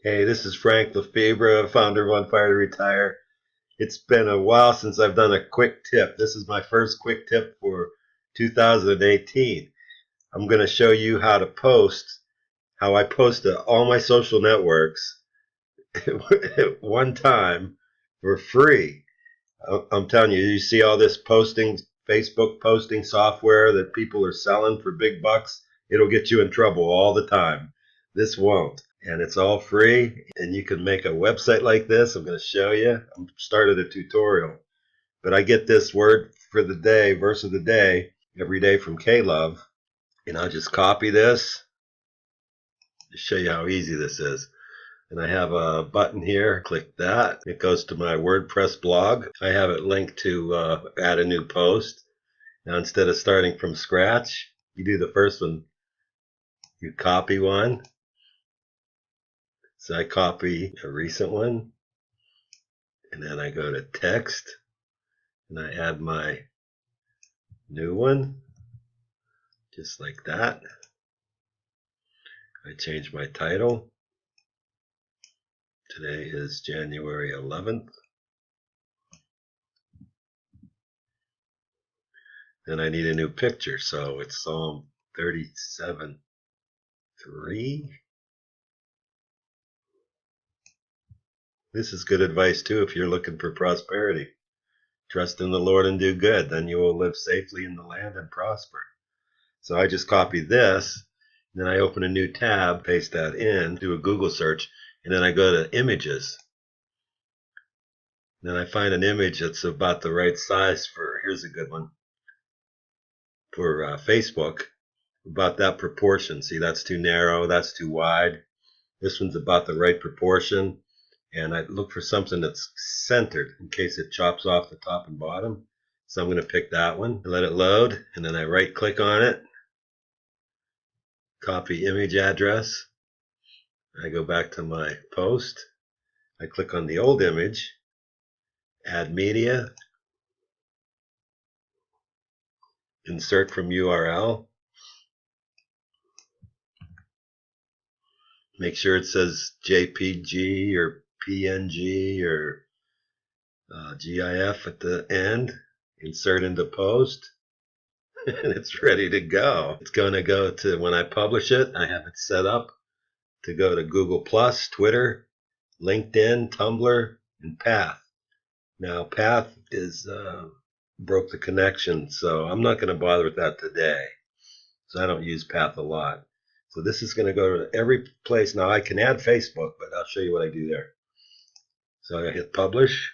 Hey, this is Frank Lefebre, founder of On Fire to Retire. It's been a while since I've done a quick tip. This is my first quick tip for 2018. I'm going to show you how to post, how I post to all my social networks at one time for free. I'm telling you, you see all this posting, Facebook posting software that people are selling for big bucks? It'll get you in trouble all the time. This won't. And it's all free, and you can make a website like this. I'm going to show you. I started a tutorial, but I get this word for the day, verse of the day, every day from K-Love, and I'll just copy this to show you how easy this is. And I have a button here. Click that. It goes to my WordPress blog. I have it linked to add a new post. Now, instead of starting from scratch, you do the first one. You copy one. So I copy a recent one, and then I go to text, and I add my new one, just like that. I change my title. Today is January 11th. Then I need a new picture, so it's Psalm 37:3. This is good advice too if you're looking for prosperity. Trust in the Lord and do good, then you will live safely in the land and prosper. So I just copy this, then I open a new tab, paste that in, do a Google search, and then I go to images. Then I find an image that's about the right size for, here's a good one, for Facebook, about that proportion. See, that's too narrow, that's too wide. This one's about the right proportion. And I look for something that's centered in case it chops off the top and bottom. So I'm going to pick that one, let it load, and then I right click on it, copy image address. I go back to my post. I click on the old image, add media, insert from URL. Make sure it says JPG or PNG or GIF at the end. Insert into post. And it's ready to go. It's going to go to, when I publish it, I have it set up to go to Google+, Twitter, LinkedIn, Tumblr, and Path. Now, Path is broke the connection, so I'm not going to bother with that today. So I don't use Path a lot. So this is going to go to every place. Now, I can add Facebook, but I'll show you what I do there. So I hit publish.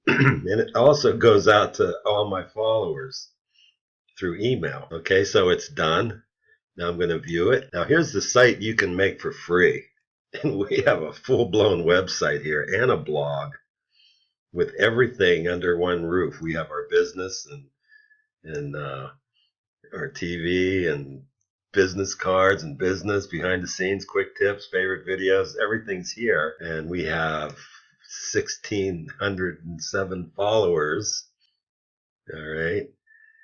And it also goes out to all my followers through email. Okay, so it's done. Now I'm going to view it. Now here's the site you can make for free. And we have a full-blown website here and a blog with everything under one roof. We have our business and our TV and business cards and business, behind the scenes, quick tips, favorite videos. Everything's here. And we have 1,607 followers. All right.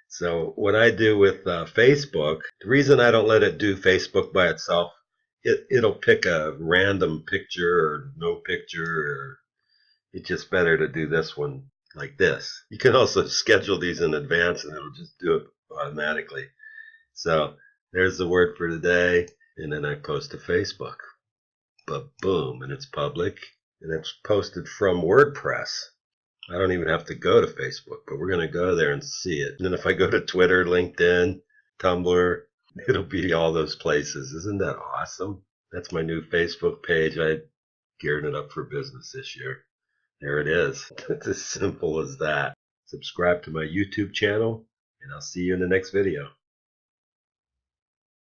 So what I do with Facebook, the reason I don't let it do Facebook by itself, it'll pick a random picture or no picture, or it's just better to do this one like this. You can also schedule these in advance and it'll just do it automatically. So there's the word for today, and then I post to Facebook. But boom, and it's public, and it's posted from WordPress. I don't even have to go to Facebook, but we're going to go there and see it. And then if I go to Twitter, LinkedIn, Tumblr, it'll be all those places. Isn't that awesome? That's my new Facebook page. I geared it up for business this year. There it is. It's as simple as that. Subscribe to my YouTube channel, and I'll see you in the next video.